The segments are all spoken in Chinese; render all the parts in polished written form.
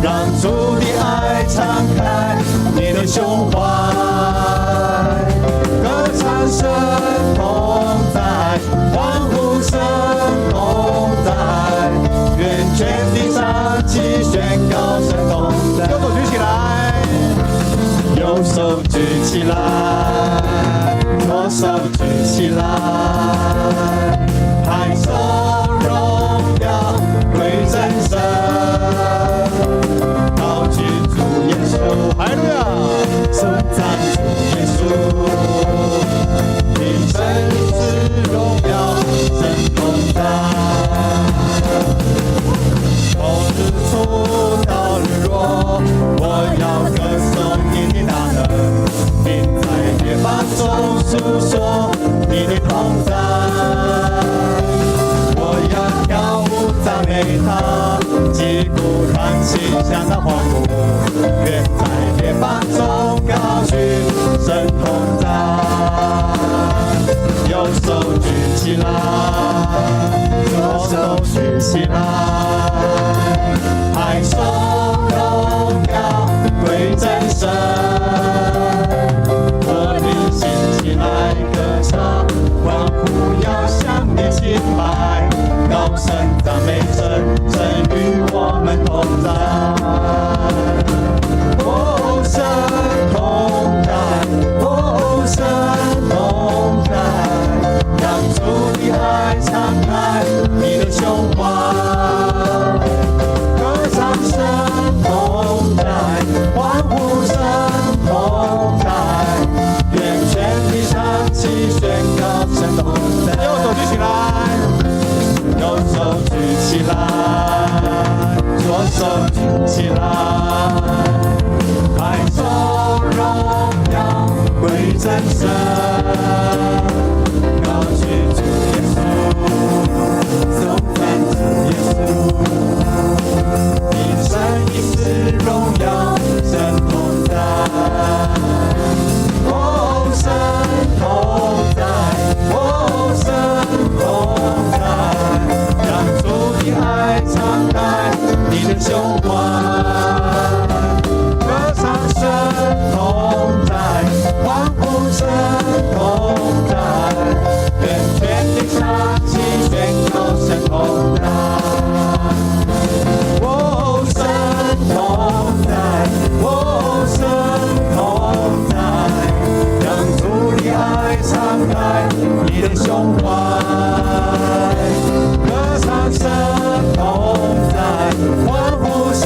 让主的爱敞开你的胸怀，歌唱神同在，欢呼神同在，愿全地上齐宣告神同在。右手举起来，右手举起来，左手举起来，拍手荣耀归真神，高举主耶稣，哈利路亚，颂赞主耶稣，你真是荣耀神同在，从日出到日落，我要歌颂你的大能，并在列邦中述说你的同在。我要跳舞赞美他，击鼓弹琴向他欢呼，愿在列邦中高举神同在。右手举起来，左手举起来，拍手荣耀归真神，和你兴起来歌唱，欢呼要向你敬拜，高声赞美神，神与我们同在。哦，神同在，哦，神同在，让主的爱敞开你的胸怀，歌唱神同在，欢呼神同在，愿全地上齐宣告神同在。右手举起来，右手举起来，左手举起来，拍手荣耀归真神，高举主耶稣，颂赞主耶稣，一生一世荣耀神同在。哦，神同在，哦，神同在，让主的爱敞开你的胸怀，歌唱神同在，欢呼神同在，愿全地上齐宣告神同在。哦，神同在，哦，神同在，让主的爱敞开你的胸怀，歌唱神同在，欢呼神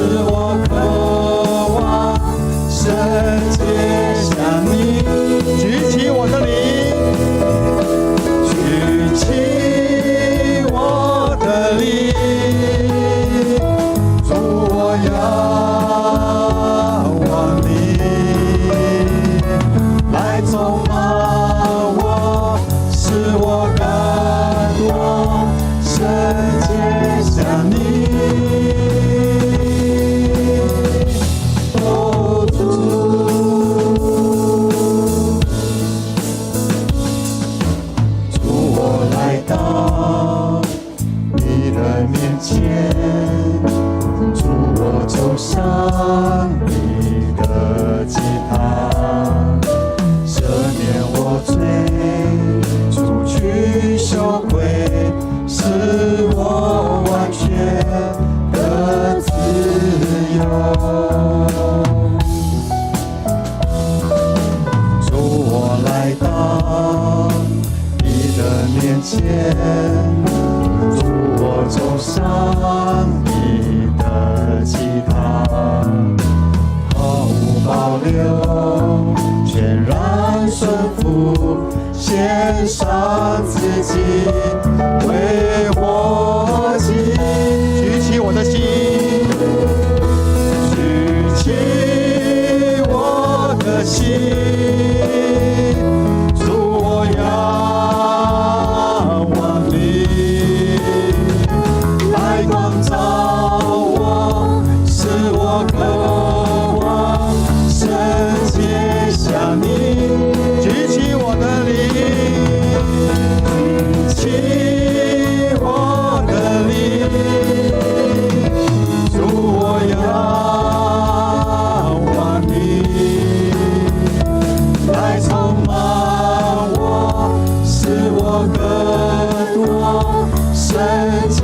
我渴望圣洁像你。举起我的灵，举起我的灵，主我仰望你，来充满我，使我感动圣洁像你。主我走上你的祭坛，赦免我罪，除去羞愧，使我完全的自由。主我来到你的面前，我走上你的祭坛，毫无保留，全然顺服，献上自己为活祭。举起我的心，举起我的心，主我仰望你。光照我，使我渴望圣洁像你。举起我的灵，举起我的灵，主我仰望你，来充满我，使我渴望圣洁。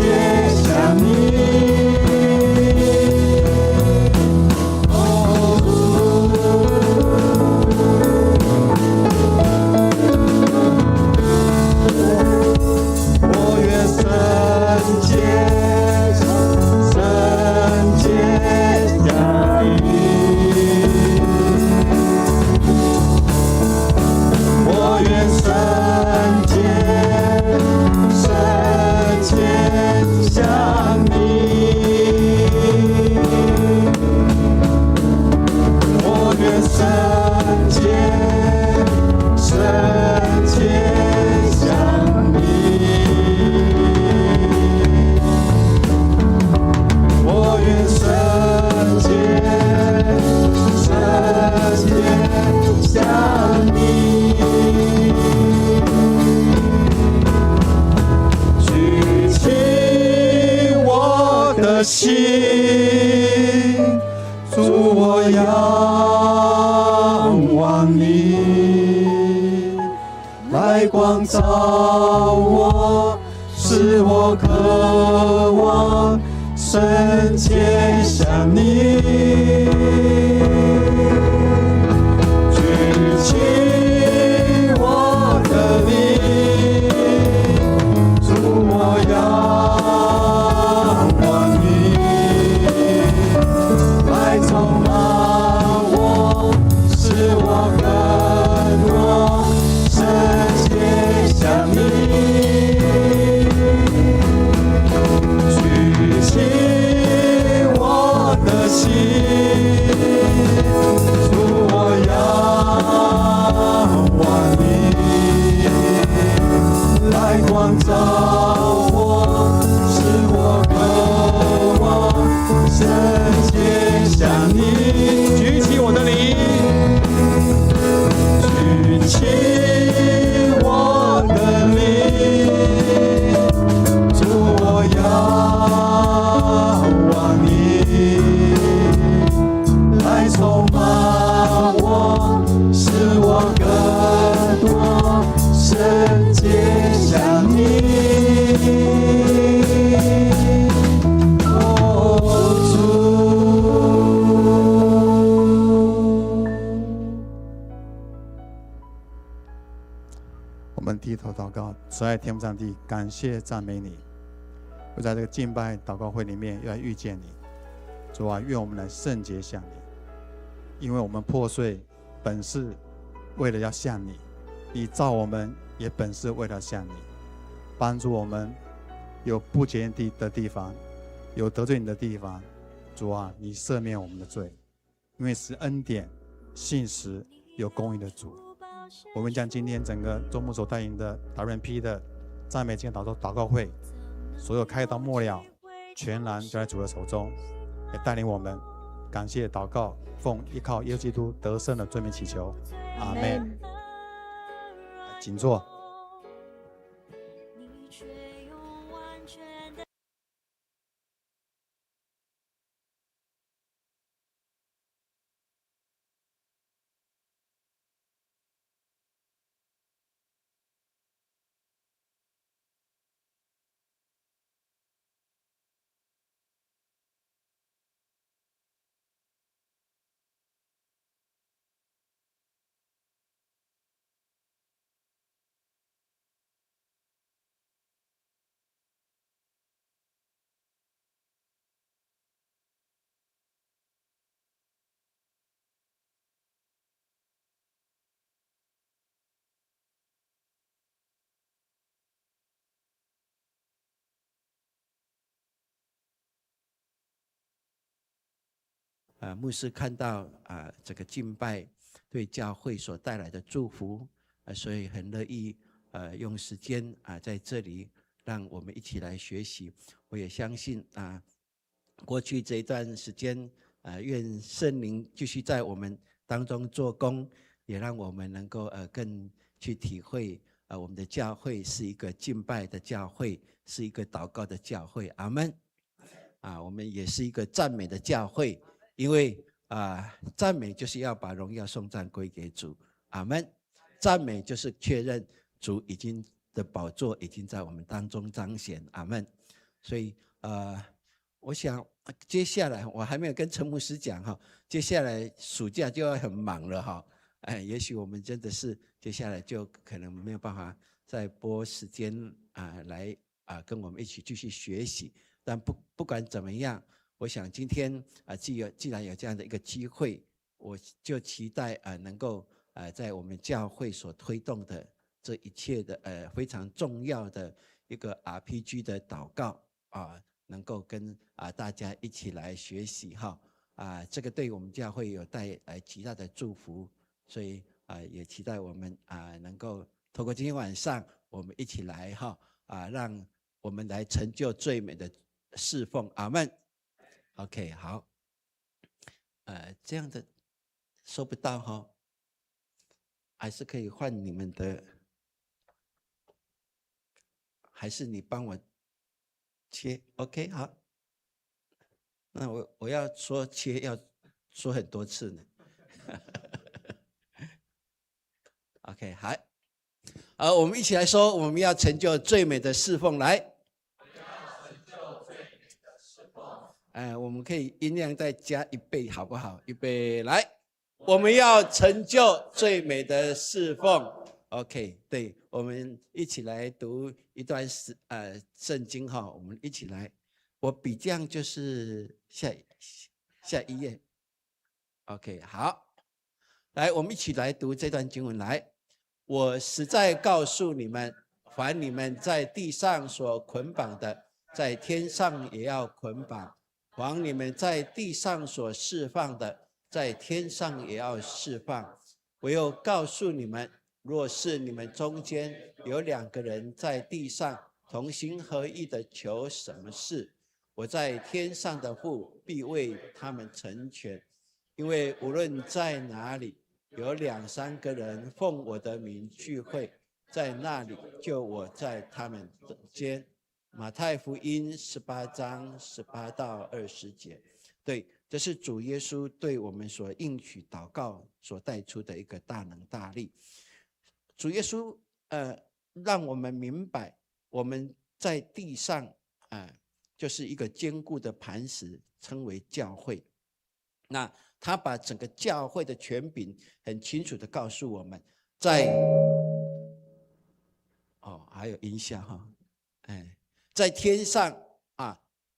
心，主我仰望你，来光照我，使我渴望圣洁像你。举起我的灵，主我仰光照我，使我渴望圣洁像你。举起我的灵，举起我的灵，主我仰望你，来充满我，使我更多圣洁像你。我们低头祷告，慈爱天父上帝，感谢赞美你，我在这个敬拜祷告会里面又来遇见你。主啊，愿我们来圣洁向你，因为我们破碎本是为了要向你，你造我们也本是为了向你，帮助我们有不洁的地方，有得罪你的地方。主啊，你赦免我们的罪，因为是恩典、信实、有公义的主。我们将今天整个周牧所带领的 WMP 的赞美敬祷告会，所有开到末了，全然交在主的手中，也带领我们。感谢祷告，奉依靠耶稣基督得胜的罪名祈求，阿们。请坐。牧师看到这个敬拜对教会所带来的祝福，所以很乐意用时间在这里让我们一起来学习。我也相信过去这一段时间愿圣灵继续在我们当中做工，也让我们能够更去体会我们的教会是一个敬拜的教会，是一个祷告的教会。阿们。我们也是一个赞美的教会。因为赞美就是要把荣耀颂赞归给主，阿们。赞美就是确认主已经的宝座已经在我们当中彰显，阿们。所以我想接下来我还没有跟陈牧师讲哈，接下来暑假就要很忙了哈，也许我们真的是接下来就可能没有办法再拨时间来跟我们一起继续学习，但不管怎么样。我想今天既然有这样的一个机会，我就期待能够在我们教会所推动的这一切的非常重要的一个 RPG 的祷告能够跟大家一起来学习哈这个对我们教会有带来极大的祝福，所以也期待我们能够透过今天晚上我们一起来让我们来成就最美的侍奉，阿们。OK， 好，这样的收不到哈，还是可以换你们的，还是你帮我切 ？OK， 好，那我要说切要说很多次呢。OK， 好，我们一起来说，我们要成就最美的侍奉，来。我们可以音量再加1倍，好不好？预备，来，我们要成就最美的侍奉。OK， 对，我们一起来读一段圣经哈，我们一起来。我比这样就是下一页。OK， 好，来，我们一起来读这段经文。来，我实在告诉你们，凡你们在地上所捆绑的，在天上也要捆绑。凡你们在地上所释放的，在天上也要释放。我又告诉你们，若是你们中间有2个人在地上同心合意的求什么事，我在天上的父必为他们成全。因为无论在哪里有2、3个人奉我的名聚会，在那里就我在他们中间。马太福音18章18到20节，对，这是主耶稣对我们所应许祷告所带出的一个大能大力。主耶稣让我们明白，我们在地上就是一个坚固的磐石，称为教会。那他把整个教会的权柄很清楚的告诉我们，还有音效哈，在天上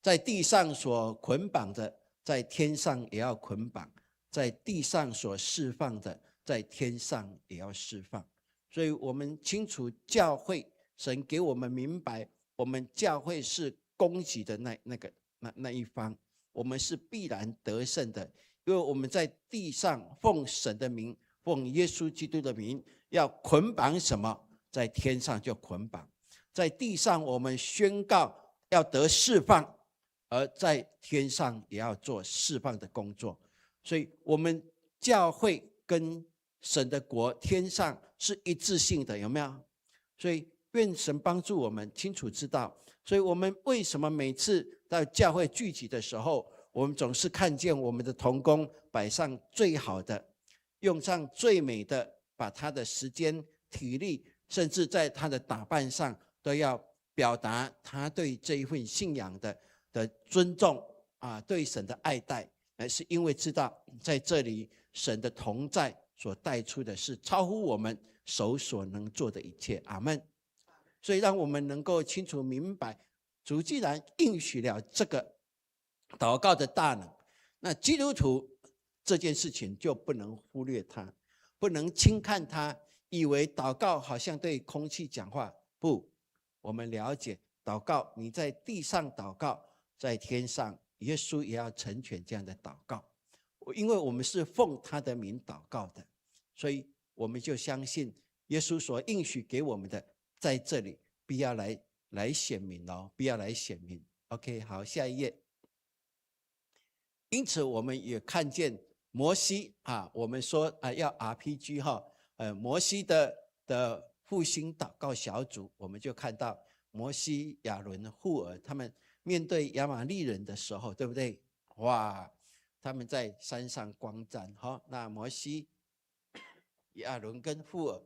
在地上所捆绑的，在天上也要捆绑，在地上所释放的，在天上也要释放。所以我们清楚教会，神给我们明白，我们教会是攻击的那一方，我们是必然得胜的，因为我们在地上奉神的名，奉耶稣基督的名，要捆绑什么，在天上就捆绑，在地上我们宣告要得释放，而在天上也要做释放的工作。所以我们教会跟神的国天上是一致性的，有没有？所以愿神帮助我们清楚知道，所以我们为什么每次到教会聚集的时候，我们总是看见我们的同工摆上最好的，用上最美的，把他的时间体力，甚至在他的打扮上都要表达他对这一份信仰的尊重对神的爱戴，是因为知道在这里神的同在所带出的是超乎我们手所能做的一切。阿们。所以让我们能够清楚明白，主既然应许了这个祷告的大能，那基督徒这件事情就不能忽略它，不能轻看它，以为祷告好像对空气讲话。不，我们了解祷告，你在地上祷告，在天上耶稣也要成全这样的祷告。因为我们是奉他的名祷告的，所以我们就相信耶稣所应许给我们的，在这里必要来显明哦，必要来显明。OK， 好，下一页。因此我们也看见摩西我们说要 RPG 摩西的复兴祷告小组，我们就看到摩西、亚伦、户尔他们面对亚玛力人的时候，对不对？哇，他们在山上光战那摩西、亚伦跟户尔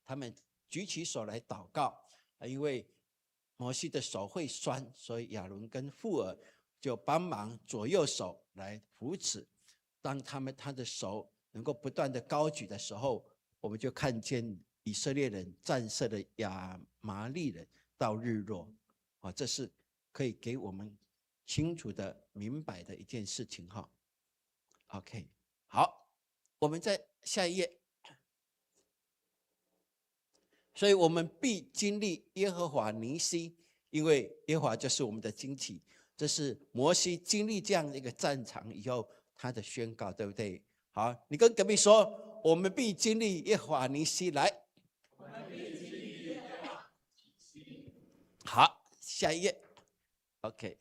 他们举起手来祷告，因为摩西的手会酸，所以亚伦跟户尔就帮忙左右手来扶持。当他的手能够不断的高举的时候，我们就看见以色列人战胜了亚玛力人到日落。这是可以给我们清楚的明白的一件事情。OK， 好，我们在下一页。所以我们必经历耶和华尼西，因为耶和华就是我们的旌旗。这是摩西经历这样的一个战场以后他的宣告，对不对？好，你跟隔壁说，我们必经历耶和华尼西。来，好，下一页。 OK，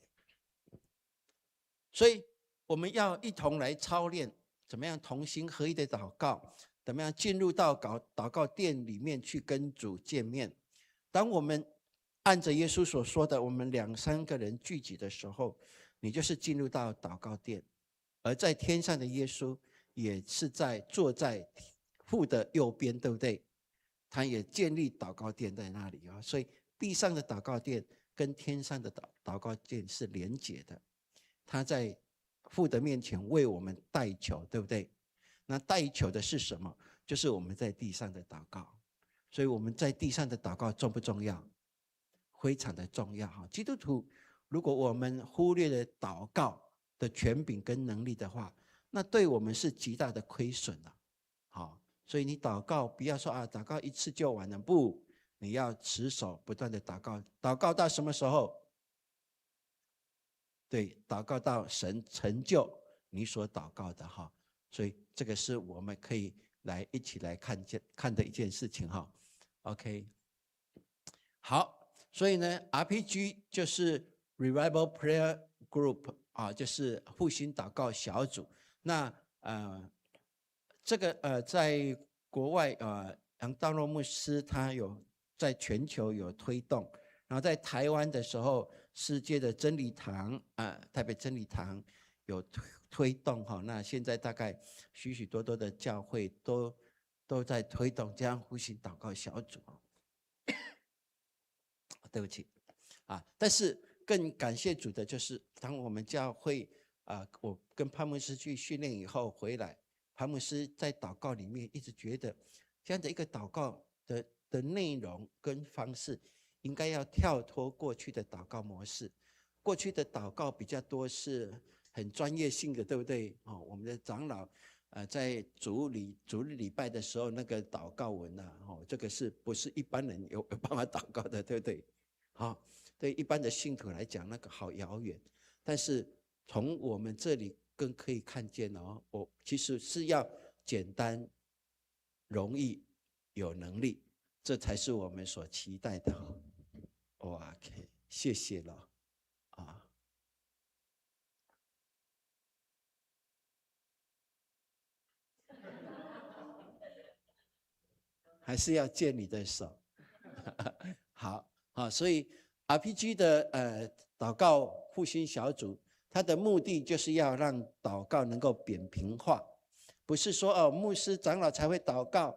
所以我们要一同来操练怎么样同心合一的祷告，怎么样进入到祷告殿里面去跟主见面。当我们按着耶稣所说的，我们2、3个人聚集的时候，你就是进入到祷告殿。而在天上的耶稣也是坐在父的右边，对不对？他也建立祷告殿在那里所以地上的祷告殿跟天上的祷告殿是连结的。他在父的面前为我们代求，对不对？那代求的是什么？就是我们在地上的祷告。所以我们在地上的祷告重不重要？非常的重要。基督徒如果我们忽略了祷告的权柄跟能力的话，那对我们是极大的亏损了。所以你祷告不要说祷告一次就完了，不，你要持守不断的祷告。祷告到什么时候？对，祷告到神成就你所祷告的。所以这个是我们可以一起来看的一件事情。OK， 好，所以呢 RPG 就是 Revival Prayer Group 就是复兴祷告小组。那这个在国外杨道洛牧师他有在全球有推动，然后在台湾的时候，世界的真理堂台北真理堂有推动那现在大概许许多多的教会都在推动这样复兴祷告小组。对不起但是更感谢主的就是，当我们教会我跟潘牧师去训练以后回来，潘牧师在祷告里面一直觉得这样的一个祷告的内容跟方式应该要跳脱过去的祷告模式。过去的祷告比较多是很专业性的，对不对？哦，我们的长老在主日礼拜的时候那个祷告文呐，哦，这个是不是一般人有办法祷告的，对不对？好，对一般的信徒来讲，那个好遥远。但是从我们这里更可以看见哦，我其实是要简单、容易、有能力，这才是我们所期待的。哇 ，OK， 谢谢了啊。还是要借你的手。好，所以 RPG 的祷告复兴小组，它的目的就是要让祷告能够扁平化，不是说牧师长老才会祷告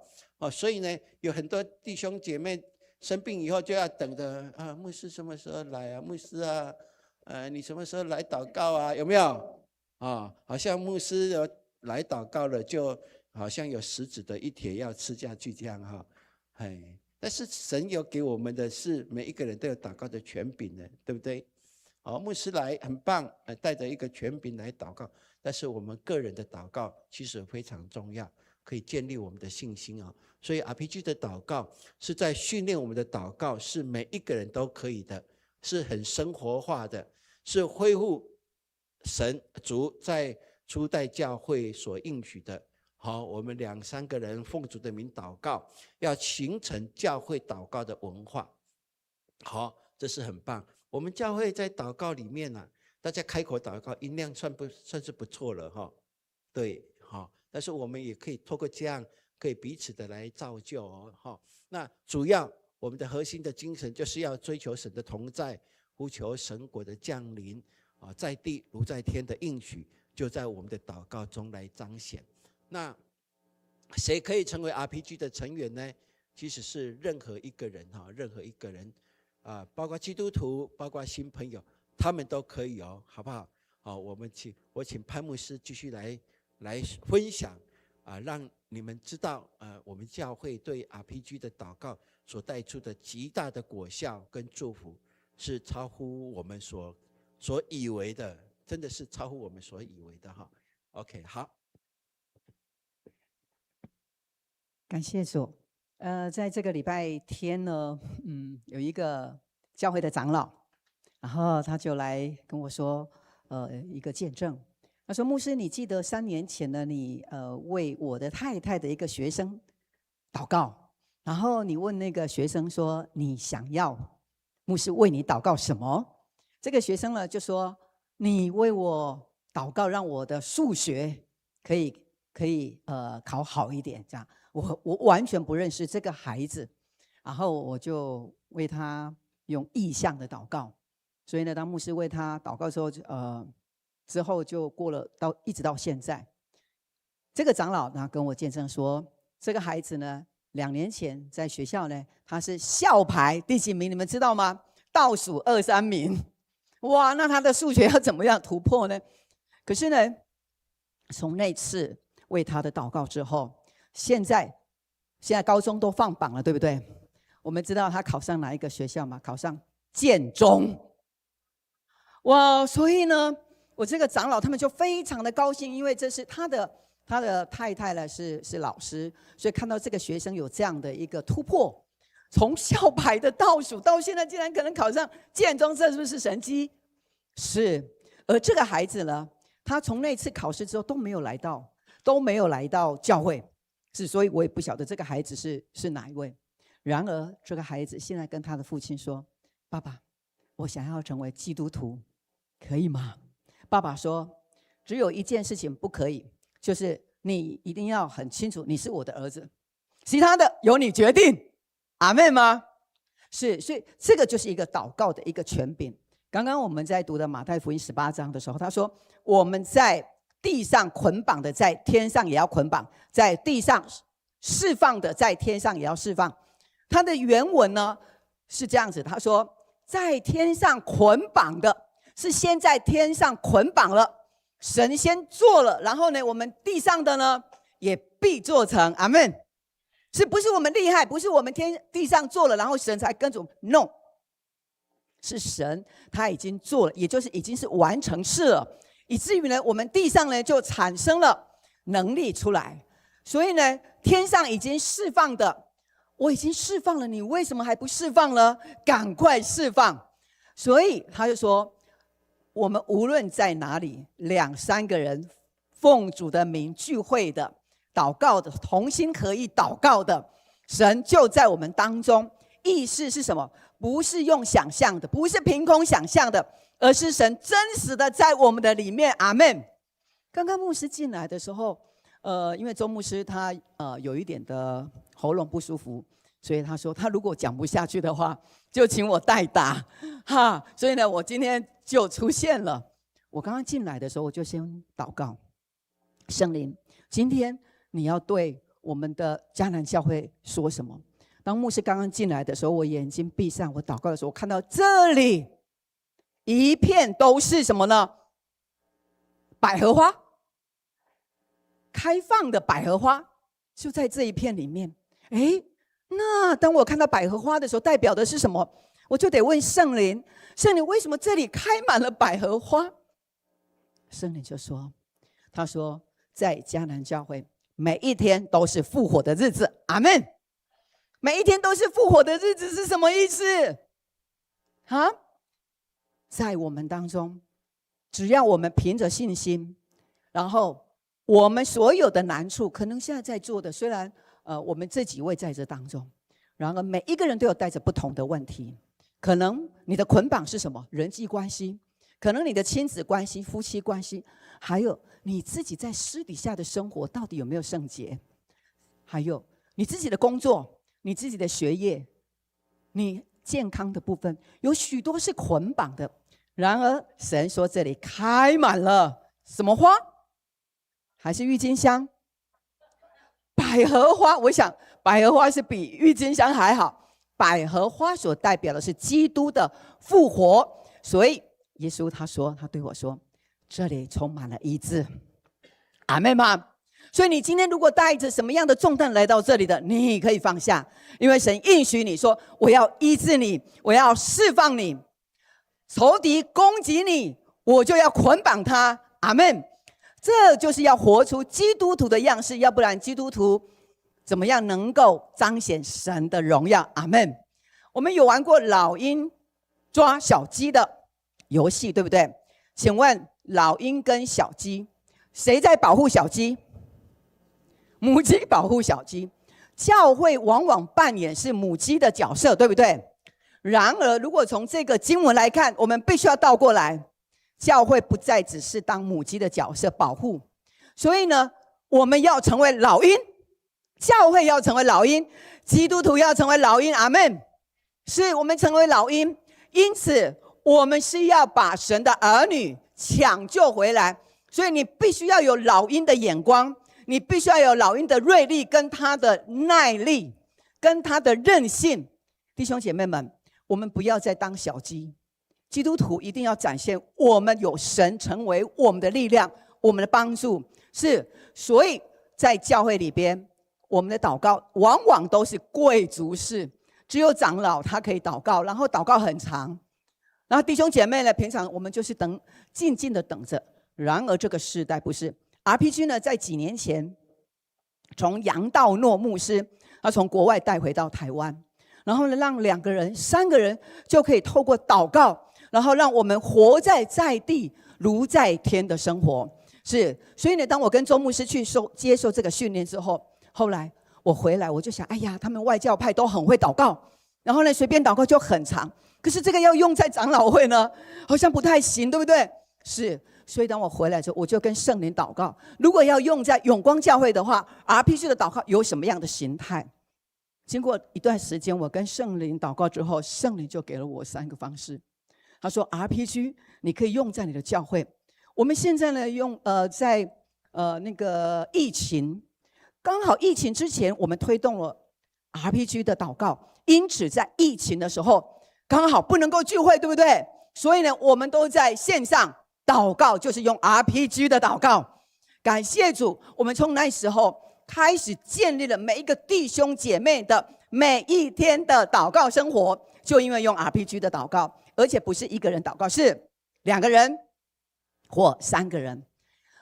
所以呢，有很多弟兄姐妹生病以后就要等着牧师什么时候来啊？牧师啊，你什么时候来祷告啊？有没有好像牧师来祷告了，就好像有石子的一帖要吃下去这样哈。但是神有给我们的是每一个人都有祷告的权柄的，对不对？牧师来很棒，带着一个权柄来祷告，但是我们个人的祷告其实非常重要，可以建立我们的信心所以 RPG 的祷告是在训练我们的祷告，是每一个人都可以的，是很生活化的，是恢复神主在初代教会所应许的。好，我们2、3个人奉主的名祷告，要形成教会祷告的文化。好，这是很棒。我们教会在祷告里面大家开口祷告音量算是不错了对，但是我们也可以透过这样，可以彼此的来造就那主要我们的核心的精神就是要追求神的同在，呼求神国的降临在地如在天的应许，就在我们的祷告中来彰显。那谁可以成为 RPG 的成员呢？其实是任何一个人任何一个人包括基督徒，包括新朋友，他们都可以好不好？我请潘牧师继续来分享让你们知道我们教会对 RPG 的祷告所带出的极大的果效跟祝福，是超乎我们所以为的，真的是超乎我们所以为的OK， 好。感谢主。在这个礼拜天呢，有一个教会的长老，然后他就来跟我说，一个见证。他说：“牧师，你记得3年前呢，你为我的太太的一个学生祷告，然后你问那个学生说，你想要牧师为你祷告什么？这个学生呢就说，你为我祷告，让我的数学可以考好一点，这样。”我完全不认识这个孩子，然后我就为他用意象的祷告。所以呢，当牧师为他祷告的时候，之后就过了一直到现在。这个长老呢跟我见证说，这个孩子呢2年前在学校呢，他是校排第几名？你们知道吗？倒数2、3名。哇，那他的数学要怎么样突破呢？可是呢，从那次为他的祷告之后，现在高中都放榜了，对不对？我们知道他考上哪一个学校吗？考上建中。哇，所以呢，我这个长老他们就非常的高兴，因为这是他的太太呢是老师，所以看到这个学生有这样的一个突破，从校排的倒数到现在竟然可能考上建中，这是不是神迹？是。而这个孩子呢，他从那次考试之后都没有来到教会。所以我也不晓得这个孩子是哪一位。然而这个孩子现在跟他的父亲说，爸爸，我想要成为基督徒，可以吗？爸爸说，只有一件事情不可以，就是你一定要很清楚你是我的儿子，其他的由你决定。阿们吗？是。所以这个就是一个祷告的一个权柄。刚刚我们在读的马太福音18章的时候，他说我们在地上捆绑的，在天上也要捆绑；在地上释放的，在天上也要释放。它的原文呢是这样子，他说在天上捆绑的，是先在天上捆绑了，神先做了，然后呢，我们地上的呢也必做成。阿们。是不是我们厉害？不是我们地上做了，然后神才跟着 ？No， 是神他已经做了，也就是已经是完成式了。以至于呢，我们地上呢就产生了能力出来。所以呢，天上已经释放的，我已经释放了，你为什么还不释放呢？赶快释放！所以他就说，我们无论在哪里，2、3个人奉主的名聚会的、祷告的、同心合意祷告的，神就在我们当中。意思是什么？不是用想象的，不是凭空想象的，而是神真实的在我们的里面。阿们。刚刚牧师进来的时候，因为周牧师他有一点的喉咙不舒服，所以他说他如果讲不下去的话，就请我代打哈。所以呢，我今天就出现了。我刚刚进来的时候，我就先祷告，圣灵，今天你要对我们的迦南教会说什么？当牧师刚刚进来的时候，我眼睛闭上，我祷告的时候，我看到这里一片都是什么呢？百合花，开放的百合花就在这一片里面。诶，那当我看到百合花的时候，代表的是什么？我就得问圣灵，圣灵为什么这里开满了百合花？圣灵就说，他说在迦南教会每一天都是复活的日子。阿们。每一天都是复活的日子是什么意思啊？在我们当中，只要我们凭着信心，然后我们所有的难处，可能现在在座的，虽然我们这几位在这当中，然而每一个人都有带着不同的问题。可能你的捆绑是什么？人际关系，可能你的亲子关系、夫妻关系，还有你自己在私底下的生活到底有没有圣洁？还有你自己的工作，你自己的学业，你健康的部分，有许多是捆绑的。然而神说这里开满了什么花？还是郁金香？百合花。我想百合花是比郁金香还好。百合花所代表的是基督的复活，所以耶稣他说，他对我说，这里充满了医治。阿们吗？所以你今天如果带着什么样的重担来到这里的，你可以放下，因为神应许你说，我要医治你，我要释放你，仇敌攻击你，我就要捆绑他。阿们。这就是要活出基督徒的样式，要不然基督徒怎么样能够彰显神的荣耀？阿们。我们有玩过老鹰抓小鸡的游戏，对不对？请问老鹰跟小鸡，谁在保护小鸡？母鸡保护小鸡。教会往往扮演是母鸡的角色，对不对？然而如果从这个经文来看，我们必须要倒过来，教会不再只是当母鸡的角色保护，所以呢，我们要成为老鹰，教会要成为老鹰，基督徒要成为老鹰。阿们。是我们成为老鹰，因此我们是要把神的儿女抢救回来，所以你必须要有老鹰的眼光，你必须要有老鹰的锐利，跟他的耐力，跟他的韧性。弟兄姐妹们，我们不要再当小鸡，基督徒一定要展现我们有神成为我们的力量，我们的帮助。是，所以在教会里边，我们的祷告往往都是贵族式，只有长老他可以祷告，然后祷告很长，然后弟兄姐妹呢，平常我们就是静静的等着。然而这个世代不是。RPG 呢，在几年前从杨道诺牧师他从国外带回到台湾，然后呢，让2个人、3个人就可以透过祷告，然后让我们活在地如在天的生活。是，所以呢，当我跟周牧师去接受这个训练之后，后来我回来，我就想，哎呀，他们外教派都很会祷告，然后呢，随便祷告就很长，可是这个要用在长老会呢，好像不太行，对不对？是，所以当我回来之后，我就跟圣灵祷告，如果要用在永光教会的话， RPG 的祷告有什么样的形态？经过一段时间，我跟圣灵祷告之后，圣灵就给了我3个方式。他说 RPG 你可以用在你的教会。我们现在呢，在那个疫情，刚好疫情之前我们推动了 RPG 的祷告，因此在疫情的时候刚好不能够聚会，对不对？所以呢，我们都在线上祷告，就是用 RPG 的祷告。感谢主，我们从那时候开始建立了每一个弟兄姐妹的每一天的祷告生活，就因为用 RPG 的祷告，而且不是1个人祷告，是2个人或3个人。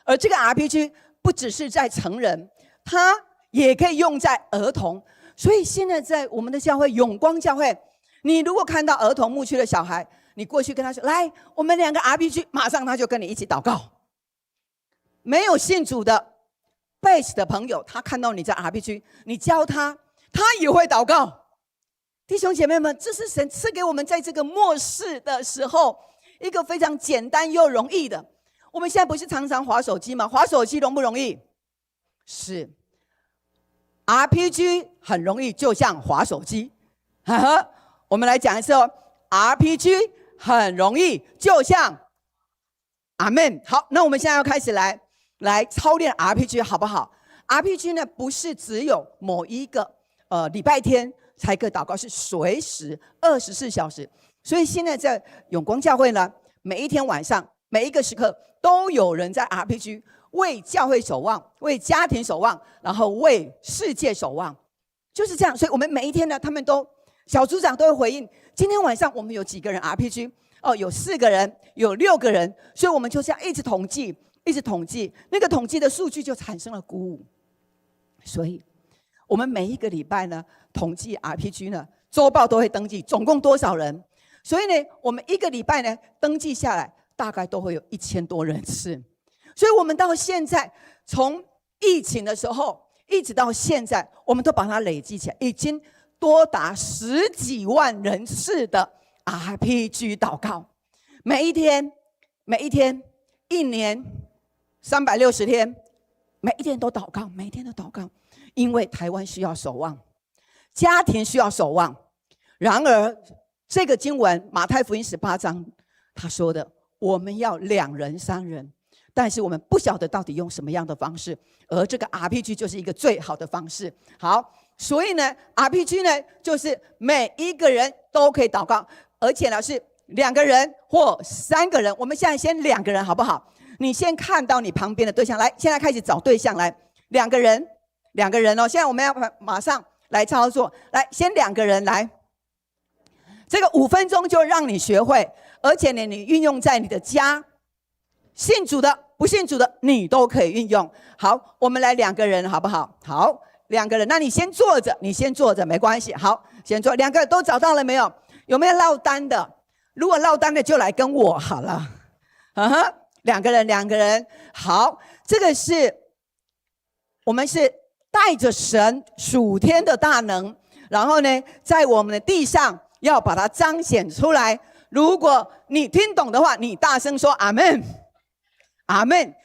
而这个 RPG 不只是在成人，它也可以用在儿童。所以现在在我们的教会永光教会，你如果看到儿童牧区的小孩，你过去跟他说，来，我们2个 RPG， 马上他就跟你一起祷告。没有信主的 base 的朋友，他看到你在 RPG， 你教他，他也会祷告。弟兄姐妹们，这是神赐给我们在这个末世的时候一个非常简单又容易的。我们现在不是常常滑手机吗？滑手机容不容易？是。RPG 很容易，就像滑手机。我们来讲一次哦 ，RPG 很容易，就像阿们。好，那我们现在要开始来操练 RPG 好不好？ RPG 呢，不是只有某一个礼拜天才可以祷告，是随时24小时。所以现在在永光教会呢，每一天晚上每一个时刻都有人在 RPG 为教会守望，为家庭守望，然后为世界守望，就是这样。所以我们每一天呢，他们都小组长都会回应，今天晚上我们有几个人 RPG， 有4个人，有6个人。所以我们就这样一直统计，一直统计，那个统计的数据就产生了鼓舞。所以我们每一个礼拜呢，统计 RPG 呢，周报都会登记总共多少人。所以呢，我们一个礼拜呢登记下来，大概都会有1000多人次。所以我们到现在，从疫情的时候一直到现在，我们都把它累积起来，已经多达10几万人次的 RPG 祷告。每一天，一年360天，每一天都祷告，每一天都祷告。因为台湾需要守望，家庭需要守望。然而这个经文马太福音18章他说的，我们要2人3人，但是我们不晓得到底用什么样的方式，而这个 RPG 就是一个最好的方式。好，所以呢 RPG 呢，就是每一个人都可以祷告，而且呢是2个人或3个人。我们现在先2个人好不好？你先看到你旁边的对象，来，现在开始找对象，来，2个人哦。现在我们要马上来操作，来，先2个人来。这个5分钟就让你学会，而且呢，你运用在你的家，信主的、不信主的，你都可以运用。好，我们来2个人，好不好？好，2个人，那你先坐着，没关系。好，先坐。2个都找到了没有？有没有落单的？如果落单的就来跟我好了。2个人。好，这个是我们是带着神属天的大能，然后呢，在我们的地上要把它彰显出来。如果你听懂的话，你大声说阿们，阿们。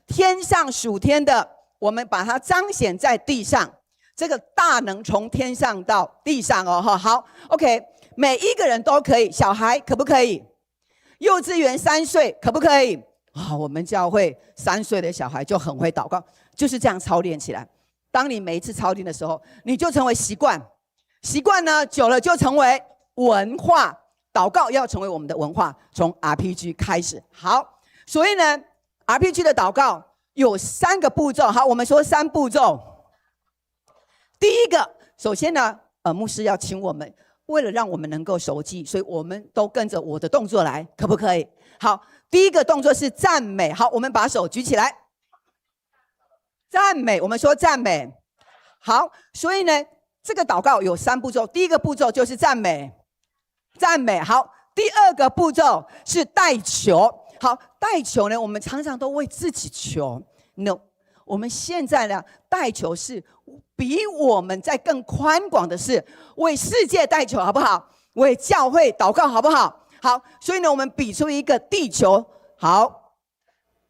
天上属天的，我们把它彰显在地上，这个大能从天上到地上哦。好 ，OK， 每一个人都可以，小孩可不可以？幼稚园3岁可不可以？我们教会3岁的小孩就很会祷告，就是这样操练起来。当你每一次操练的时候，你就成为习惯，习惯呢久了就成为文化。祷告要成为我们的文化，从 RPG 开始。好，所以呢 RPG 的祷告有3个步骤。好，我们说3步骤。第一个，首先呢牧师要请我们，为了让我们能够熟记，所以我们都跟着我的动作来，可不可以？好，第一个动作是赞美。好，我们把手举起来，赞美。我们说赞美。好，所以呢这个祷告有3步骤。第一个步骤就是赞美，赞美。好，第2个步骤是代求。好，代求呢，我们常常都为自己求。No， 我们现在呢，代求是比我们在更宽广的是为世界代求，好不好？为教会祷告，好不好？好，所以呢，我们比出一个地球，好，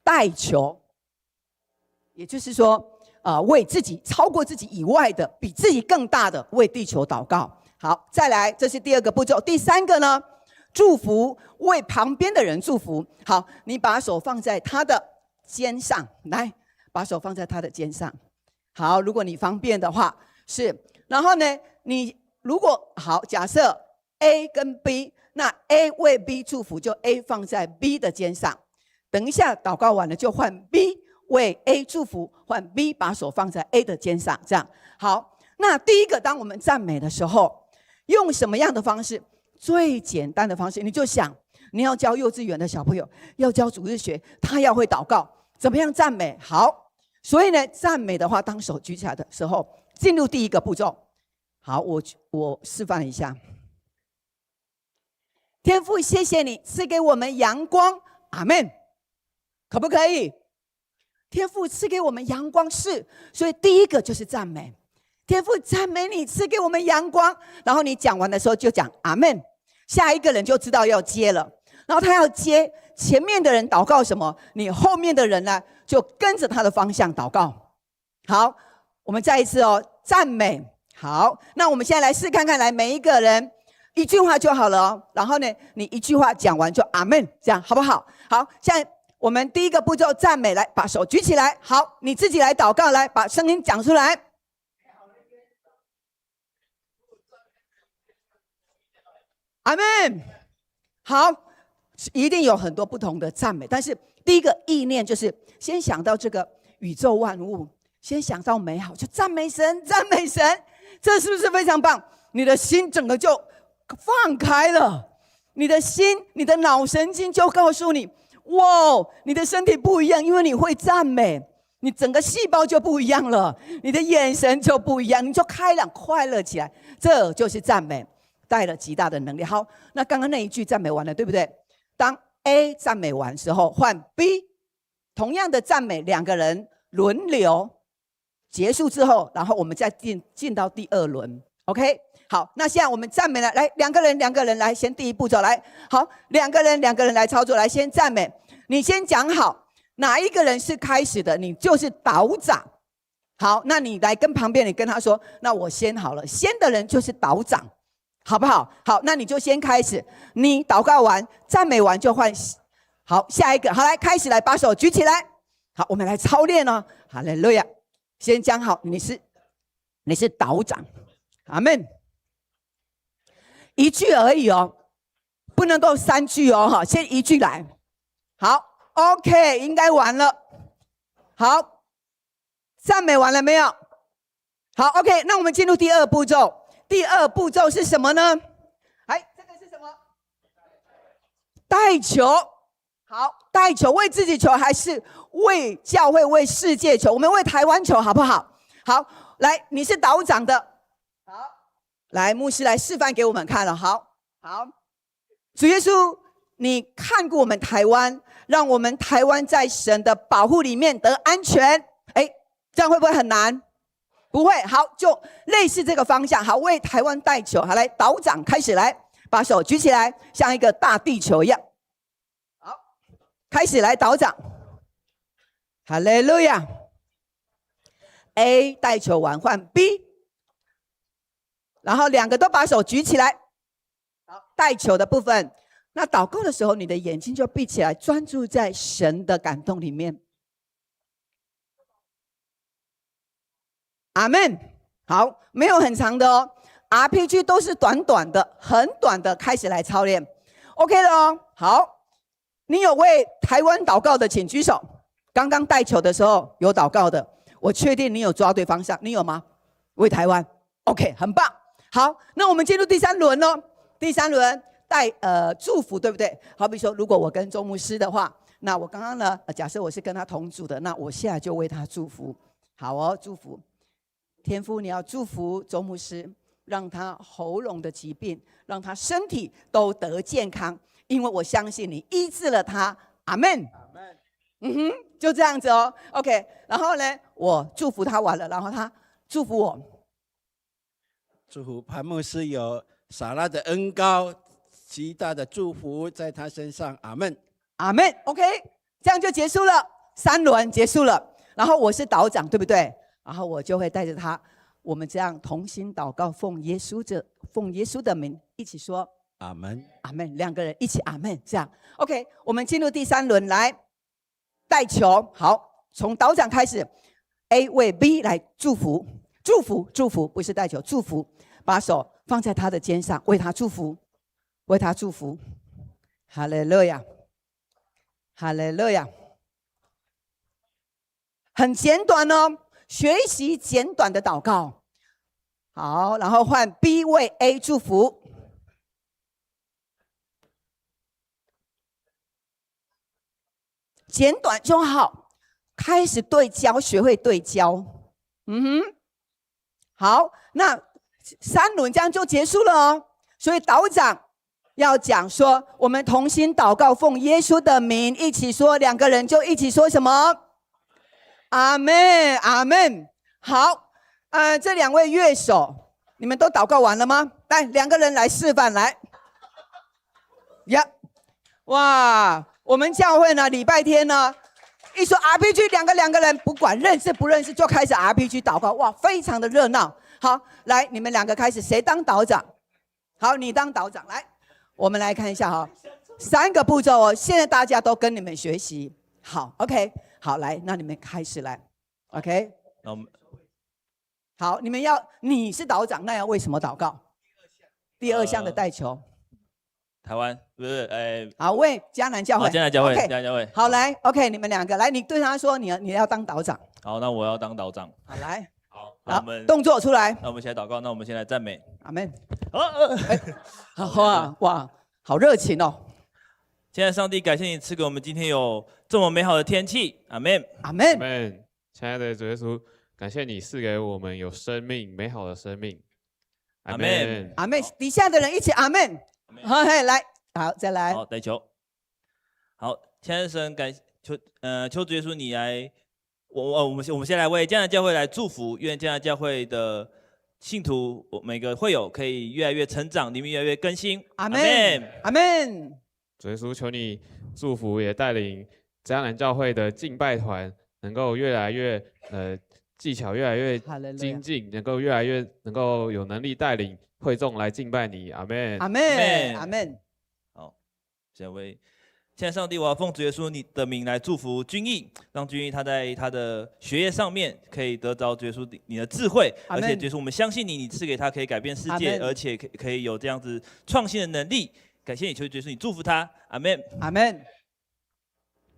代求，也就是说，为自己超过自己以外的，比自己更大的，为地球祷告。好，再来，这是第2个步骤。第3个呢，祝福，为旁边的人祝福。好，你把手放在他的肩上，来，把手放在他的肩上。好，如果你方便的话，是。然后呢，你如果好，假设 A 跟 B， 那 A 为 B 祝福，就 A 放在 B 的肩上。等一下祷告完了，就换 B 为 A 祝福，换 B 把手放在 A 的肩上，这样。好，那第一个，当我们赞美的时候，用什么样的方式？最简单的方式，你就想你要教幼稚园的小朋友，要教主日学，他要会祷告，怎么样赞美？好，所以呢，赞美的话，当手举起来的时候，进入第一个步骤。好，我示范一下。天父，谢谢你赐给我们阳光，阿们，可不可以？天父赐给我们阳光，是，所以第一个就是赞美。天父赞美你赐给我们阳光，然后你讲完的时候就讲阿们，下一个人就知道要接了，然后他要接前面的人祷告什么，你后面的人呢就跟着他的方向祷告。好，我们再一次哦，赞美。好，那我们现在来试看看，来每一个人一句话就好了哦，然后呢你一句话讲完就阿们，这样好不好？好，现在我们第一个步骤赞美，来把手举起来。好，你自己来祷告，来把声音讲出来。阿们。好，一定有很多不同的赞美，但是第一个意念就是先想到这个宇宙万物，先想到美好，就赞美神，赞美神，这是不是非常棒？你的心整个就放开了，你的心，你的脑神经就告诉你，哇，你的身体不一样，因为你会赞美，你整个细胞就不一样了，你的眼神就不一样，你就开朗快乐起来，这就是赞美，带了极大的能力。好，那刚刚那一句赞美完了，对不对？当 A 赞美完之后，换 B， 同样的赞美，两个人轮流结束之后，然后我们再进到第二轮 ，OK？ 好，那现在我们赞美了，来两个人来，先第一步骤来，好，两个人来操作，来先赞美，你先讲好哪一个人是开始的，你就是导长。好，那你来跟旁边，你跟他说，那我先好了，先的人就是导长，好不好？好，那你就先开始，你祷告完、赞美完就换，好，下一个，好，来开始，来把手举起来，好，我们来操练哦，哈利路亚，先讲好，你是导长，阿们。一句而已哦，不能够三句哦，哈，先一句来。好 ，OK， 应该完了。好，赞美完了没有？好 ，OK， 那我们进入第二步骤。第二步骤是什么呢？哎，这个是什么？带球。好，带球，为自己球还是为教会、为世界球？我们为台湾球，好不好？好，来，你是导长的。好。来，牧师来示范给我们看了。好，主耶稣，你看顾我们台湾，让我们台湾在神的保护里面得安全。哎，这样会不会很难？不会。好，就类似这个方向。好，为台湾带球。好，来，导长开始，来，把手举起来，像一个大地球一样。好，开始，来，导长。哈利路亚。A 带球完，换 B。然后两个都把手举起来，好，带球的部分。那祷告的时候，你的眼睛就闭起来，专注在神的感动里面。阿们。好，没有很长的哦 ，RPG 都是短短的，很短的，开始来操练 ，OK 了哦。好，你有为台湾祷告的，请举手。刚刚带球的时候有祷告的，我确定你有抓对方向，你有吗？为台湾 ，OK， 很棒。好，那我们进入第三轮哦。第三轮带祝福，对不对？好比说，如果我跟周牧师的话，那我刚刚呢，假设我是跟他同组的，那我现在就为他祝福。好哦，祝福天父，你要祝福周牧师，让他喉咙的疾病，让他身体都得健康，因为我相信你医治了他。阿们。就这样子哦。OK， 然后呢，我祝福他完了，然后他祝福我。祝福潘牧师有撒拉的恩膏，极大的祝福在他身上。阿们，阿们。OK， 这样就结束了，三轮结束了。然后我是导长，对不对？然后我就会带着他，我们这样同心祷告，奉耶稣的名，一起说阿们，阿们。两个人一起阿们，这样 OK。我们进入第三轮，来带球。好，从导长开始 ，A 为 B 来祝福。祝福，不是带球，祝福，把手放在他的肩上，为他祝福，为他祝福。哈利路亚，哈利路亚。很简短哦，学习简短的祷告。好，然后换 B 为 A 祝福。简短就好，开始对焦，学会对焦。好，那3轮这样就结束了哦。所以导长要讲说，我们同心祷告，奉耶稣的名，一起说，2个人就一起说什么？阿们，阿们。好，这2位乐手，你们都祷告完了吗？来，2个人来示范，来。呀，哇，我们教会呢，礼拜天呢，一说 RPG， 两个人不管认识不认识就开始 RPG 祷告，哇，非常的热闹。好，来，你们2个开始，谁当导长？好，你当导长，来，我们来看一下哈，3个步骤哦，现在大家都跟你们学习。好 ，OK， 好，来，那你们开始来 ，OK。那我们好，你是导长，那要为什么祷告？第2项的带球。台湾不是，好，为迦南教会。迦南教会， OK 迦南教会。好，来 ，OK， 你们2个来，你对他说你要当导长。好，那我要当导长。好，来，好，那我们动作出来。那我们先来祷告，那我们先来赞美。阿门。好，哇，好热情哦。现在上帝感谢你赐给我们今天有这么美好的天气，阿门，阿门。阿门。亲爱的主耶稣，感谢你赐给我们有生命，美好的生命。阿门，阿门。底下的人一起阿门。好，来，好，再来。好，带球。好，亲爱的神，求主耶稣你来，我们先来为迦南教会来祝福，愿迦南教会的信徒每个会友可以越来越成长，里面越来越更新。阿门，阿门。主耶稣，求你祝福，也带领迦南教会的敬拜团能够越来越技巧越来越精进，能够越来越能够有能力带领会众来敬拜你。阿门，阿门，阿门。好，现在上帝，我要奉主耶稣你的名来祝福君毅，让君毅他在他的学业上面可以得着主耶稣你的智慧，而且主耶稣我们相信你，你赐给他可以改变世界，而且可以有这样子创新的能力。感谢你，求主耶稣你祝福他，阿门，阿门。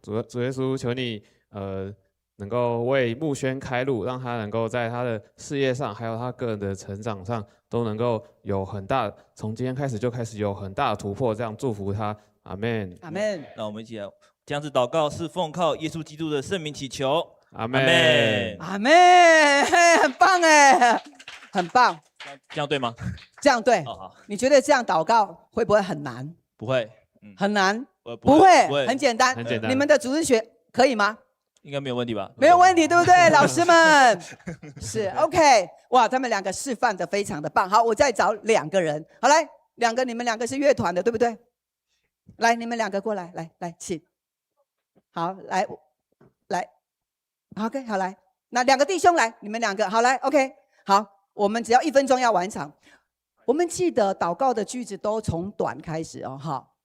主耶稣，求你能够为木轩开路，让他能够在他的事业上，还有他个人的成长上，都能够有很大，从今天开始就开始有很大的突破，这样祝福他。阿门，阿门。那我们一起来这样子祷告，是奉靠耶稣基督的圣名祈求。阿门，阿门，很棒哎，很棒。这样对吗？这样对。哦，好。你觉得这样祷告会不会很难？不会，很难？不会，很简单，很简单。你们的组织学可以吗？应该没有问题吧？没有问题，对不对，老师们？是 OK。哇，他们2个示范的非常的棒。好，我再找2个人。好，来，2个，你们2个是乐团的，对不对？来，你们2个过来，来，请。好，来 ，OK， 好，来，那2个弟兄来，你们2个，好，来 ，OK， 好，我们只要1分钟要完场。我们记得祷告的句子都从短开始哦，好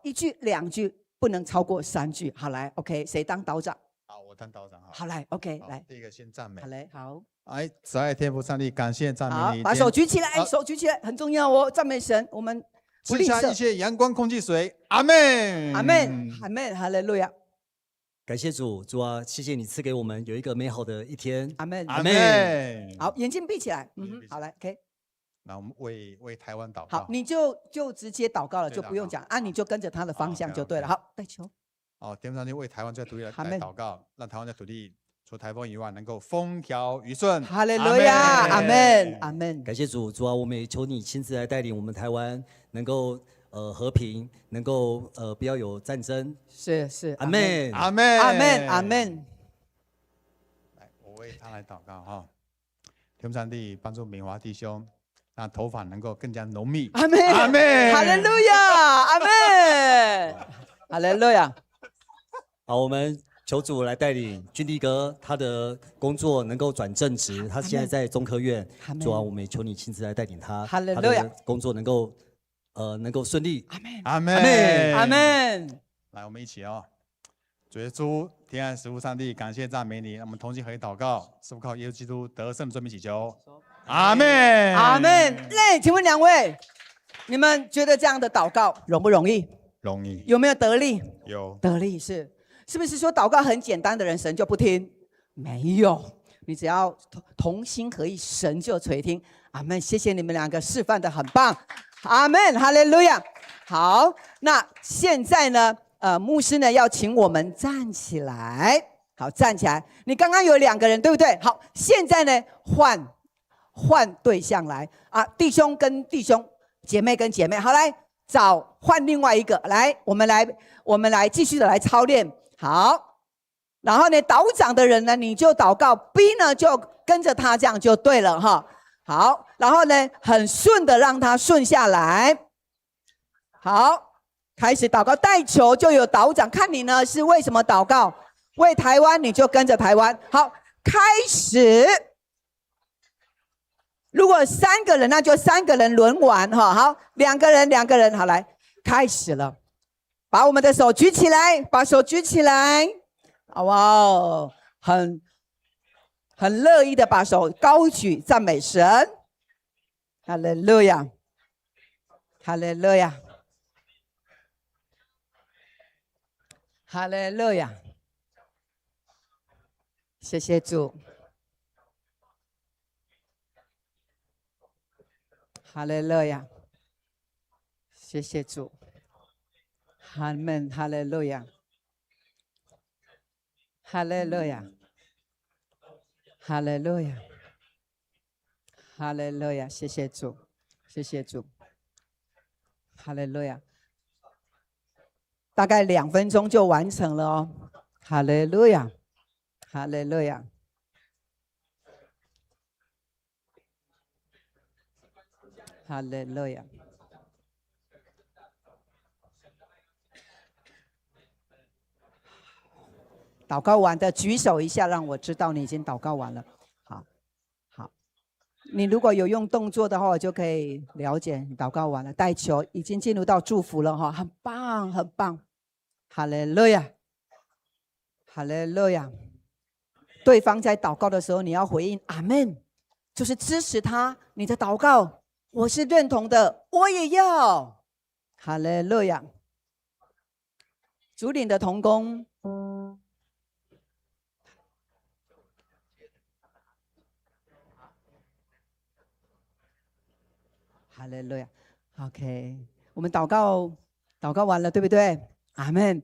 ，1句2句，不能超过3句。好，来 ，OK， 谁当导长？好，我当导长。好，来 ，OK， 来。第一个先赞美。好嘞，好。哎，慈爱天父上帝，感谢赞美你。把手举起来，手举起来，很重要哦，赞美神，我们不赐下一切阳光、空气、水。阿门，阿门，阿门，哈利路亚。感谢主，主啊，谢谢你赐给我们有一个美好的一天。阿门，阿门。好，眼睛闭起来。好，来 ，OK。那我们为台湾祷告。好，你就直接祷告了，就不用讲啊，你就跟着他的方向就对了。好，带球。好，天父上帝为台湾这土地来祷告，让台湾这土地除台风以外能够风调雨顺。哈利路亚，阿门，阿门。感谢主，主啊，我们也求你亲自来带领我们台湾，能够和平，能够不要有战争。是，阿门，阿门，阿门，阿门。来，我为他来祷告哈。天父上帝帮助敏华弟兄，让头发能够更加浓密。阿门，阿门，哈利路亚，阿门，哈利路亚。好，我们求主来带领君弟哥，他的工作能够转正职，他现在在中科院。主啊，我们也求你亲自来带领他，他的工作能够顺利。阿门，阿门，阿门。来，我们一起哦。主耶稣，天爱十父上帝，感谢赞美你，让我们同心合一祷告，是否靠耶稣基督得胜尊名祈求。阿门，阿门。请问2位，你们觉得这样的祷告容不容易？容易。有没有得力？有。得力是不是说祷告很简单的人神就不听？没有，你只要同心合意，神就垂听。阿门！谢谢你们2个示范的很棒。阿门，哈利路亚。好，那现在呢，牧师呢要请我们站起来，好，站起来。你刚刚有2个人，对不对？好，现在呢换对象来啊，弟兄跟弟兄，姐妹跟姐妹，好，来换另外一个，来，我们来继续的来操练，好。然后呢，祷长的人呢，你就祷告 ，B 呢就跟着他，这样就对了哈。好，然后呢，很顺的让他顺下来，好。开始祷告，带球就有祷长，看你呢是为什么祷告，为台湾你就跟着台湾。好，开始。如果3个人，那就3个人轮完哈。好，2个人，好，来，开始了。把我们的手举起来，把手举起来。哇哦，很乐意的把手高举，赞美神。哈利路亚，哈利路亚。哈利路亚，谢谢主。哈利路亚，谢谢主。阿门，哈利路亚，哈利路亚，哈利路亚，哈利路亚，谢谢主，谢谢主。哈利路亚。大概2分钟就完成了哦，哈利路亚，哈利路亚，哈利路亚。祷告完的举手一下，让我知道你已经祷告完了。好，好，你如果有用动作的话，我就可以了解你祷告完了。带球已经进入到祝福了哈，很棒，很棒。哈利路亚，哈利路亚。对方在祷告的时候，你要回应阿们，就是支持他。你的祷告，我是认同的，我也要。哈利路亚。主领的同工，哈利路亚。OK， 我们祷告完了，对不对？阿们。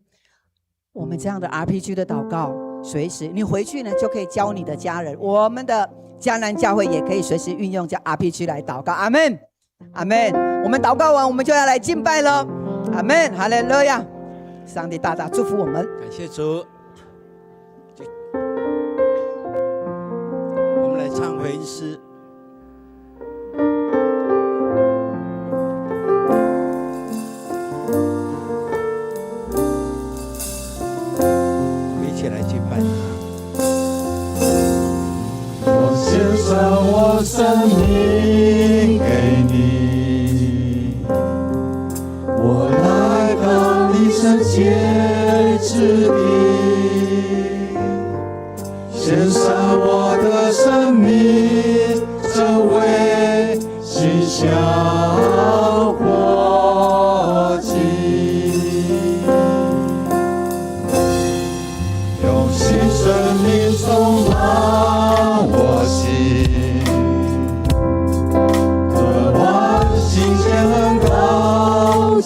我们这样的 RPG 的祷告，随时你回去呢就可以教你的家人。我们的迦南教会也可以随时运用这 RPG 来祷告。阿们，阿们。我们祷告完，我们就要来敬拜了。阿们，哈利路亚。上帝大大祝福我们，感谢主。我们来唱回音诗。我生命给你，我来到你圣洁之地，献上我的生命，成为馨香火祭，用新生命充满我心。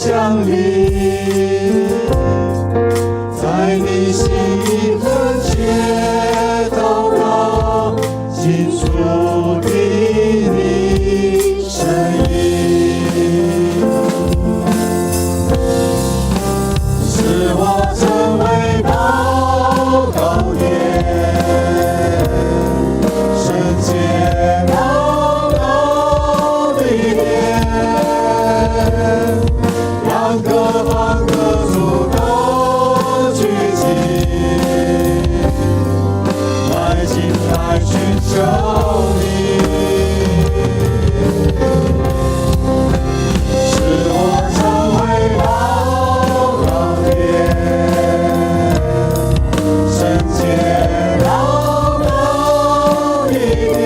降临在你心恳切祷告，清楚听你声音，使我成为祷告殿，圣洁祷告的殿。各方各族都聚集，来敬拜寻求你，使我成为祷告殿，圣洁祷告的殿，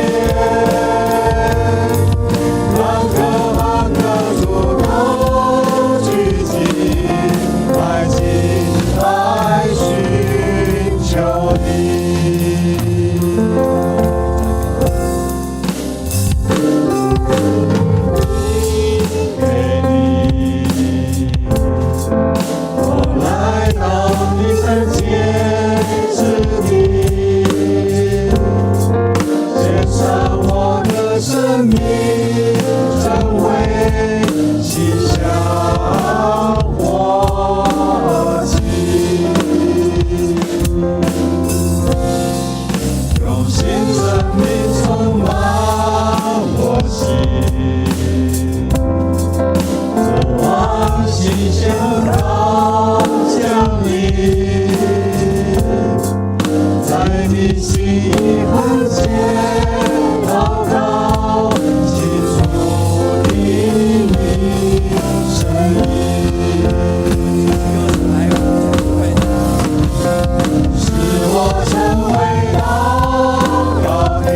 让各方各族都聚集。来敬拜寻求你。很切祷告，清楚听你声音，使我成为祷告点，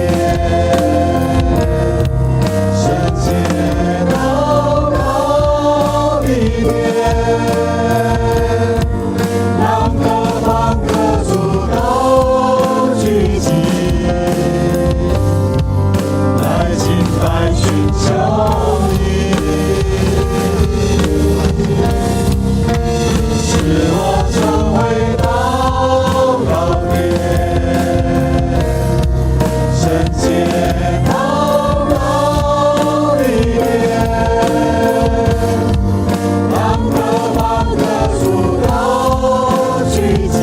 圣洁祷告里面，让各方各族都聚集，来敬拜寻求你，使我成为祷告点，圣洁祷告里面，让各方各族都聚集，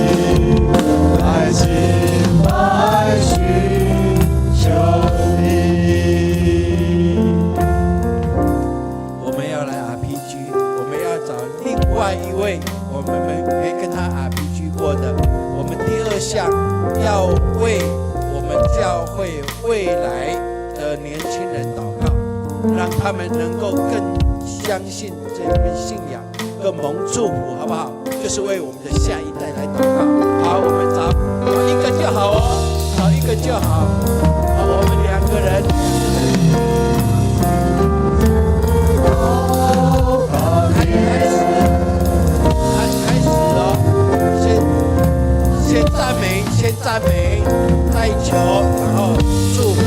来敬拜寻求你。我们要来 RPG， 我们要找另外一位我们没跟他 RPG 过的。我们第二项要为我们教会未来的年轻人祷告，让他们能够更相信这份信仰，更蒙祝福，好不好？就是为我们的下一代来祷告。好，我们找一个就好哦，找一个就好。好，我们2个人。开始哦，先赞美，再求，然后祝福。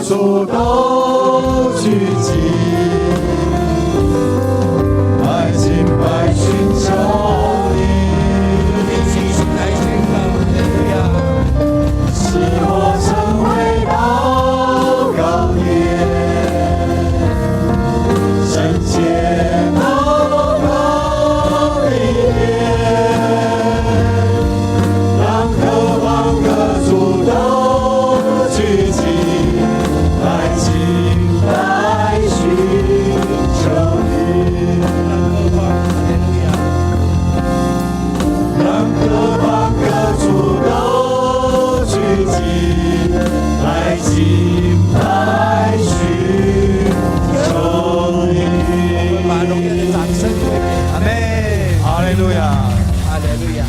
主都聚集，来敬拜寻求你，继续来宣告，哈利路亚！使我成为祷告点，圣洁祷告里面，让各方各族都聚集。来敬拜寻求你，让各方各族都聚集，来敬拜寻求你。把荣耀的掌声归给阿门，哈利路亚，哈利路亚！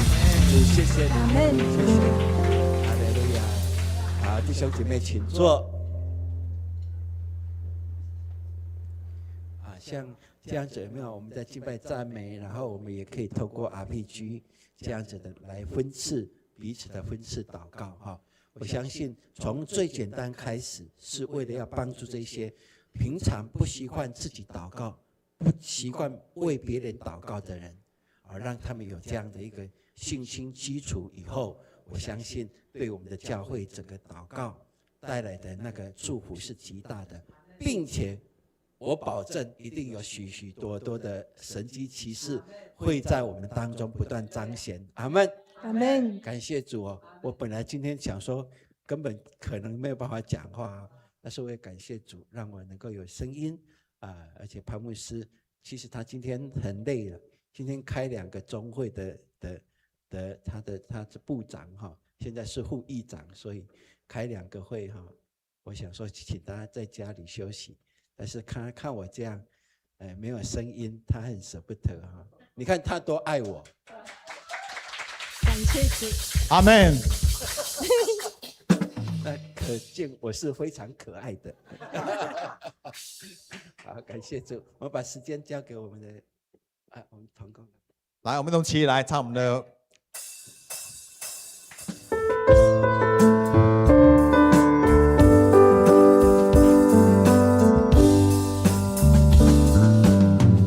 主，谢谢你，谢谢，哈利路亚！好，弟兄姐妹，请坐。像这样子有没有？我们在敬拜赞美，然后我们也可以透过 RPG 这样子的来分次彼此的分次祷告哈。我相信从最简单开始，是为了要帮助这些平常不习惯自己祷告、不习惯为别人祷告的人，让他们有这样的一个信心基础以后，我相信对我们的教会整个祷告带来的那个祝福是极大的，并且我保证一定有许许多多的神迹奇事会在我们当中不断彰显。阿们，阿们。感谢主哦！我本来今天想说，根本可能没有办法讲话，但是我也感谢主，让我能够有声音而且潘牧师其实他今天很累了，今天开2个中会他的部长现在是副议长，所以开2个会我想说请大家在家里休息，但是看我这样没有声音，他很舍不得你看他多爱我。感谢主，阿门。那可见我是非常可爱的。好，感谢主，我们把时间交给我们的我们同工。来，我们一起来唱我们的。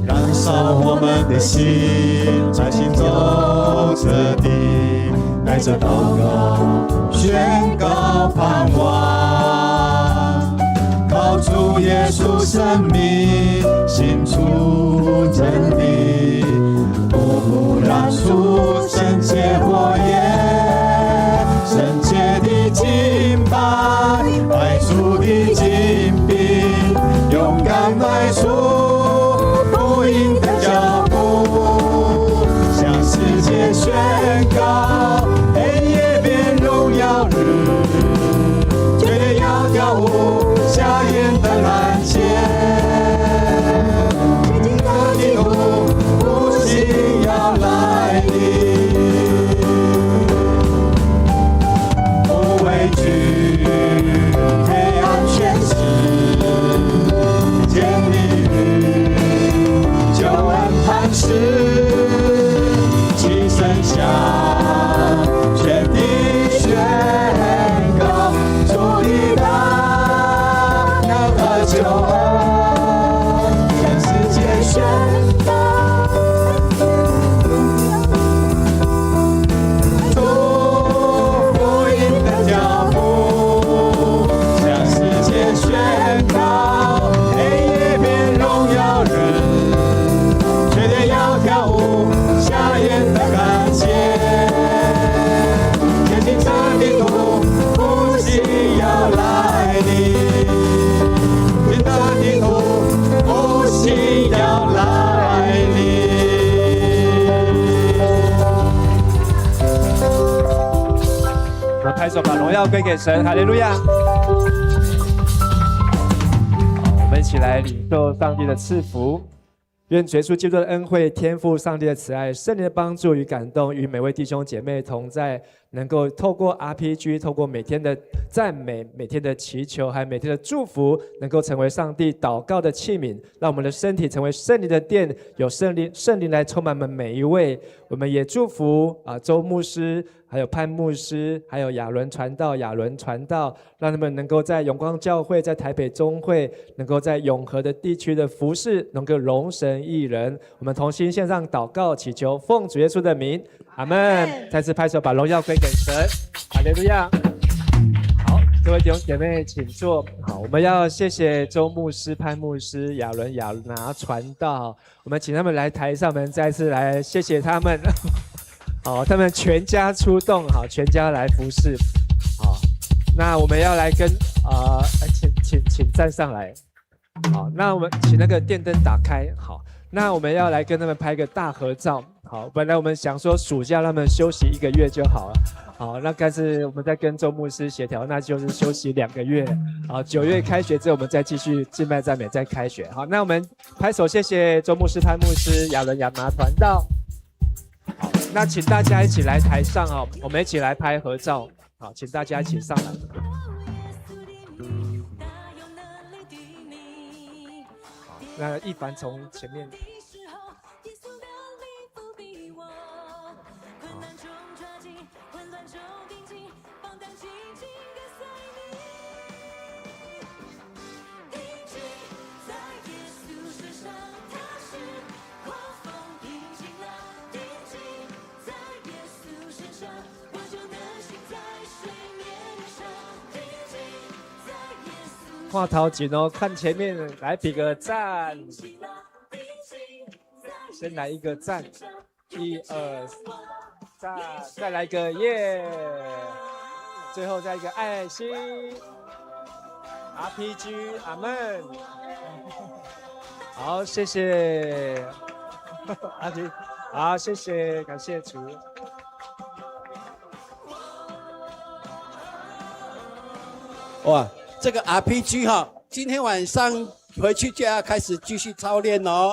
燃烧我们的心，在心中彻底，带着祷告，宣告盼望，靠主耶稣生命，信出真理，不燃出圣洁火焰，圣洁的敬拜，爱主的精兵，勇敢迈出福音的脚步，向世界宣告，黑夜变荣耀日，绝对要跳舞，下眼的蓝天，洁净的地图，复兴要来临，不畏惧黑暗权势，建立救恩磐石，齐声响，全地宣告主的大能和救恩，全世界宣告，祝福音的脚步，向世界宣告，黑夜变荣耀日，绝对要跳舞，下眼的感谢，前进这地图，复兴要来临，新的地图，复兴要来临。我们拍手把荣耀归给神，哈利路亚！好，我们一起来领受上帝的赐福。愿耶稣基督的恩惠、天父上帝的慈爱、圣灵的帮助与感动，与每位弟兄姐妹同在，能够透过 RPG， 透过每天的赞美、每天的祈求，还有每天的祝福，能够成为上帝祷告的器皿，让我们的身体成为圣灵的殿，有圣灵来充满我们每一位。我们也祝福周牧师，还有潘牧师，还有亚伦传道，让他们能够在永光教会，在台北中会，能够在永和的地区的服事，能够荣神益人。我们同心献上祷告，祈求奉主耶稣的名，阿们。再次拍手，把荣耀归给神，哈利路亚。好，各位弟兄姐妹，请坐。好，我们要谢谢周牧师、潘牧师、亚伦、亚拿传道，我们请他们来台上，我们再次来谢谢他们。好，他们全家出动，好，全家来服侍。好，那我们要来跟请站上来。好，那我们请那个电灯打开。好，那我们要来跟他们拍个大合照。好，本来我们想说暑假让他们休息1个月就好了。好，那但是我们在跟周牧师协调，那就是休息2个月。好，9月开学之后，我们再继续敬拜赞美，再开学。好，那我们拍手，谢谢周牧师、潘牧师、亚伦、亚拿传道。好，那请大家一起来台上哦，我们一起来拍合照。好，请大家一起上来。好，那一凡从前面。画头前哦，看前面，来比个赞。先来一个赞，1、2，赞，再来一个耶，最后再一个爱心。RPG， 阿门。好，谢谢。阿吉，好，谢谢，感谢主。哇，这个 RPG 哈，今天晚上回去就要开始继续操练哦。